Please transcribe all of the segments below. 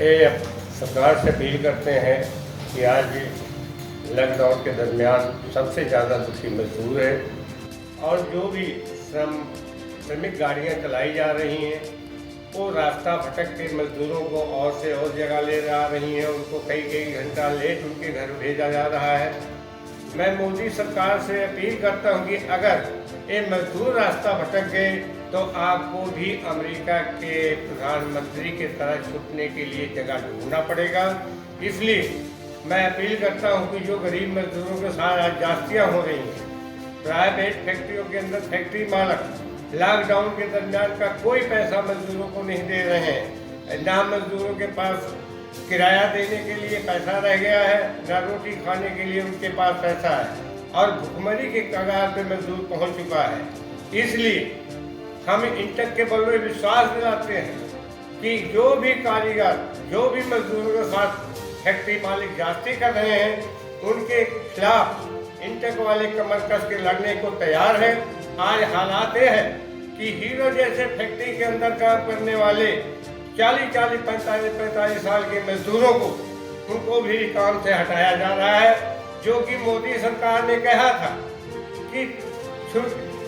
ये सरकार से अपील करते हैं कि आज लॉकडाउन के दरमियान सबसे ज़्यादा दुखी मजदूर है और जो भी श्रमिक गाड़ियाँ चलाई जा रही हैं वो रास्ता भटक के मजदूरों को और से और जगह ले जा रही हैं। उनको कई घंटा लेट उनके घर भेजा जा रहा है। मैं मोदी सरकार से अपील करता हूं कि अगर ये मजदूर रास्ता भटक गए तो आपको भी अमेरिका के प्रधानमंत्री के तरह छुटने के लिए जगह ढूंढना पड़ेगा। इसलिए मैं अपील करता हूं कि जो गरीब मजदूरों के साथ आज जास्तियाँ हो रही हैं, प्राइवेट फैक्ट्रियों के अंदर फैक्ट्री मालक लॉकडाउन के दरमियान का कोई पैसा मजदूरों को नहीं दे रहे हैं, ना मजदूरों के पास किराया देने के लिए पैसा रह गया है, ना रोटी खाने के लिए उनके पास पैसा है और भुखमरी के कगार पे मजदूर पहुंच चुका है। इसलिए हम इंटक के बल में विश्वास दिलाते हैं कि जो भी कारीगर, जो भी मजदूरों के साथ फैक्ट्री मालिक जास्ती कर रहे हैं उनके खिलाफ इंटक वाले कमर कस के लड़ने को तैयार है। आज हालात ये है कि हीरो जैसे फैक्ट्री के अंदर काम करने वाले 45 साल के मजदूरों को उनको भी काम से हटाया जा रहा है, जो कि मोदी सरकार ने कहा था कि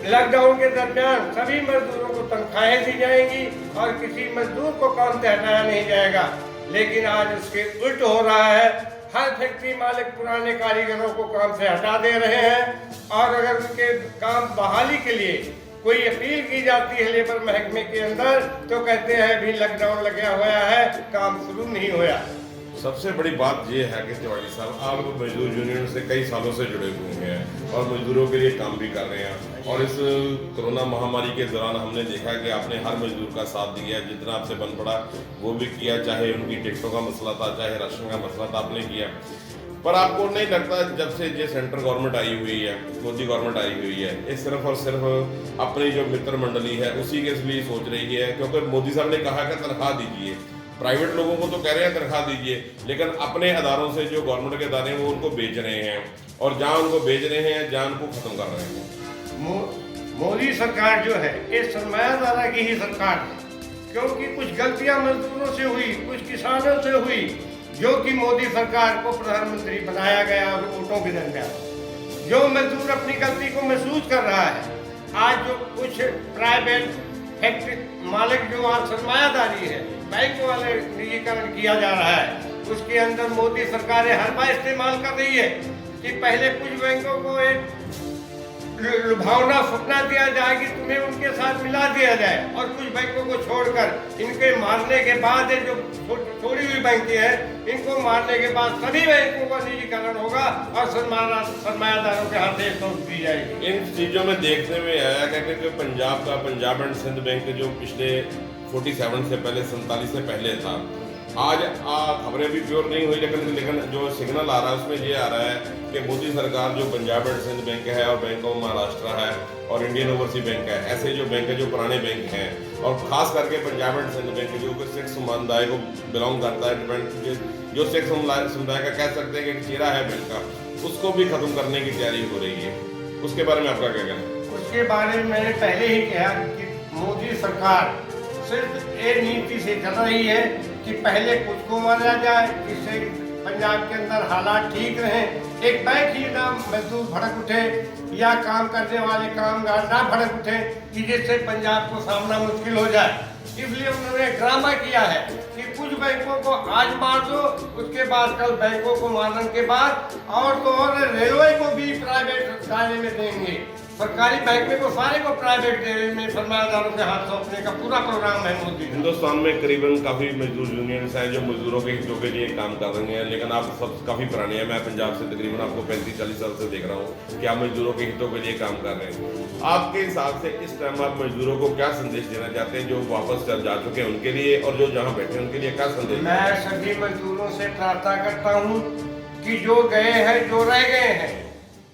लॉकडाउन के दरमियान सभी मजदूरों को तनख्वाहें दी जाएंगी और किसी मजदूर को काम से हटाया नहीं जाएगा। लेकिन आज उसके उल्ट हो रहा है। हर फैक्ट्री मालिक पुराने कारीगरों को काम से हटा दे रहे हैं और अगर उनके काम बहाली के लिए कोई अपील की जाती है लेबर महकमे के अंदर तो कहते हैं अभी लॉकडाउन लगा हुआ है, काम शुरू नहीं हुआ। सबसे बड़ी बात यह है कि तिवारी साहब आप मजदूर यूनियन से कई सालों से जुड़े हुए हैं और मजदूरों के लिए काम भी कर रहे हैं और इस कोरोना महामारी के दौरान हमने देखा कि आपने हर मजदूर का साथ दिया, जितना आपसे बन पड़ा वो भी किया, चाहे उनकी टिकटों का मसला था, चाहे राशन का मसला था, आपने किया। पर आपको नहीं लगता जब से ये सेंट्रल गवर्नमेंट आई हुई है, मोदी गवर्नमेंट आई हुई है, ये सिर्फ और सिर्फ अपनी जो मित्र मंडली है उसी के लिए सोच रही है? क्योंकि मोदी साहब ने कहा कि तनख्वाह दीजिए, प्राइवेट लोगों को तो कह रहे हैं तनख्वाह दीजिए, लेकिन अपने अदारों से जो गवर्नमेंट के अदारे हैं वो उनको बेच रहे हैं और जहाँ उनको बेच रहे हैं जहाँ उनको खत्म कर रहे हैं। मोदी सरकार जो है ये सरमायादारा की ही सरकार है, क्योंकि कुछ गलतियां मजदूरों से हुई, कुछ किसानों से हुई, जो कि मोदी सरकार को प्रधानमंत्री बनाया गया और वोटों के दरमियान जो मजदूर अपनी गलती को महसूस कर रहा है। आज जो कुछ प्राइवेट फैक्ट्री मालिक जो आज सरमायादारी है, बैंक वाले निजीकरण किया जा रहा है, उसके अंदर मोदी सरकार हर बार इस्तेमाल कर रही है कि पहले कुछ बैंकों को एक लुभावना सपना दिया जाए कि तुम्हें उनके साथ मिला दिया जाए और कुछ बैंकों को छोड़कर इनके मारने के बाद जो छोड़ी हुई बैंकें हैं इनको मारने के बाद सभी बैंकों का निजीकरण होगा और सरमायादारों के हाथ सौंप दी जाएगी। इन चीज़ों में देखने में आया कि पंजाब का पंजाब एंड सिंध बैंक जो पिछले 47 से पहले 47 से पहले था, आज खबरें भी प्योर नहीं हुई, लेकिन जो सिग्नल आ रहा है उसमें ये आ रहा है कि मोदी सरकार जो पंजाब एंड सिंध बैंक है और बैंक ऑफ महाराष्ट्र है और इंडियन ओवरसीज बैंक है, ऐसे जो बैंक है जो पुराने बैंक हैं और खास करके पंजाब एंड सिंध बैंक जो कि सिख समुदाय को बिलोंग करता है, जो सिख समुदाय का कह सकते हैं कि चेहरा है बैंक का, उसको भी खत्म करने की तैयारी हो रही है। उसके बारे में आपका क्या कहना है? उसके बारे में मैंने पहले ही कहा कि मोदी सरकार सिर्फ एक नीति से चल रही है कि पहले कुछ को मारा जाए जिससे पंजाब के अंदर हालात ठीक रहें। एक बैंक ही ना मजदूर भड़क उठे या काम करने वाले कामगार ना भड़क उठे कि जिससे पंजाब को सामना मुश्किल हो जाए। इसलिए उन्होंने ड्रामा किया है कि कुछ बैंकों को आज मार दो, उसके बाद कल बैंकों को मारने के बाद और तो और रेलवे को भी प्राइवेट दायरे में देंगे, सरकारी बैंक में को सारे को प्राइवेट में सरमायादारों के हाथ सौंपने का पूरा प्रोग्राम है मोदी। हिंदुस्तान में करीबन काफ़ी मजदूर यूनियंस हैं जो मजदूरों के हितों के लिए काम कर रही हैं, लेकिन आप सब काफ़ी पुराने हैं। मैं पंजाब से तकरीबन आपको 35-40 साल से देख रहा हूँ कि आप मजदूरों के हितों के लिए काम कर रहे हैं। आपके हिसाब से इस टाइम आप मजदूरों को क्या संदेश देना चाहते हैं, जो वापस जा चुके हैं उनके लिए और जो जहाँ बैठे हैं उनके लिए क्या संदेश? मैं सभी मजदूरों से प्रार्थना करता हूँ कि जो गए हैं, जो रह गए हैं,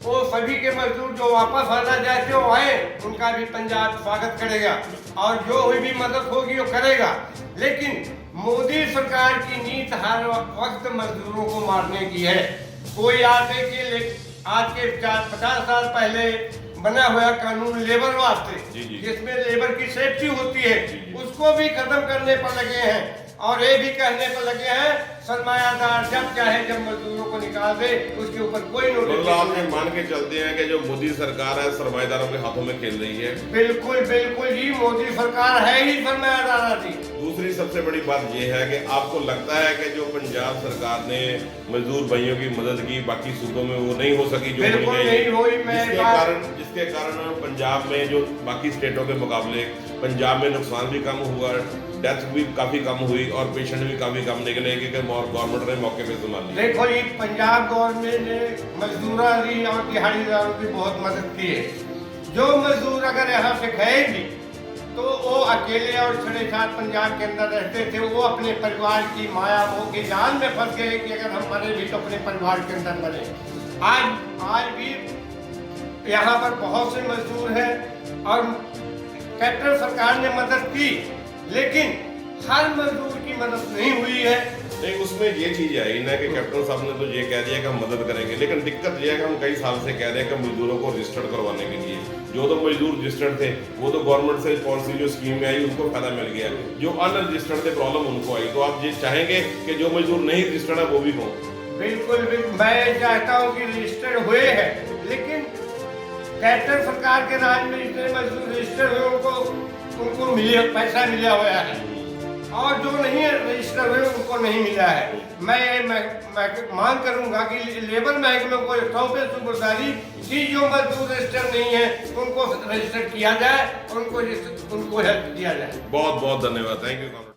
वो सभी के मजदूर जो वापस आना चाहते हो आए, उनका भी पंजाब स्वागत करेगा और जो हुई भी मदद होगी वो करेगा। लेकिन मोदी सरकार की नीति हर वक्त मजदूरों को मारने की है। कोई आते कि आज के 50 साल पहले बना हुआ कानून लेबर वास्ते जिसमें लेबर की सेफ्टी होती है उसको भी खत्म करने पर लगे हैं और ये भी कहने पर लगे हैं सरमायादार जब चाहे जब मजदूरों को निकाल दे, उसके ऊपर कोई नोटिस। मतलब आपने मान के चलते हैं कि जो मोदी सरकार है सरमाएदारों के हाथों में खेल रही है। बिल्कुल बिल्कुल जी, मोदी सरकार है ही सरमायादार जी। दूसरी सबसे बड़ी बात यह है कि आपको लगता है कि जो पंजाब सरकार ने मजदूर भाइयों की मदद की बाकी सूबों में वो नहीं हो सकी जो बिल्कुल नहीं हुई। जिसके कारण पंजाब में जो बाकी स्टेटों के मुकाबले पंजाब में नुकसान भी कम हुआ, डेथ भी काफी कम हुई और पेशेंट भी काफी कम निकले क्योंकि गवर्नमेंट ने मौके पे संभाल लिया। देखो ये पंजाब गवर्नमेंट ने मजदूरों की और दिहाड़ीदारों की बहुत मदद की है। जो मजदूर अगर यहाँ से गए भी तो वो अकेले और छड़े साथ पंजाब के अंदर रहते थे, वो अपने परिवार की माया मोह की जाल में फंस गए कि अगर हम मरे भी तो अपने परिवार के अंदर मरे। आज भी यहाँ पर बहुत से मजदूर हैं और कैप्टन सरकार ने मदद की, लेकिन हर मजदूर की मदद नहीं हुई है। नहीं, उसमें ये चीज आई ना कि कैप्टन साहब ने तो ये कह दिया कि हम मदद करेंगे, लेकिन दिक्कत ये है कि हम कई साल से कह रहे हैं कि मजदूरों को रजिस्टर्ड करवाने के लिए जो तो मजदूर रजिस्टर्ड थे वो तो गवर्नमेंट से पॉलिसी जो स्कीम में आई उनको फायदा मिल गया, जो अनरजिस्टर्ड थे प्रॉब्लम उनको आई। तो आप ये चाहेंगे कि जो मजदूर नहीं रजिस्टर्ड है वो भी हों? बिल्कुल बिल्कुल, मैं चाहता हूँ कि रजिस्टर्ड हुए हैं, लेकिन कैप्टन सरकार के राज में जितने मजदूर रजिस्टर्ड हुए उनको पैसा मिला हुआ है और जो नहीं रजिस्टर हुए उनको नहीं मिला है। मैं मांग करूंगा कि लेबर महकमे को 100% सुबरदारी की, जो मजदूर रजिस्टर नहीं है उनको रजिस्टर किया जाए और उनको हेल्प किया जाए। बहुत बहुत धन्यवाद, थैंक यू।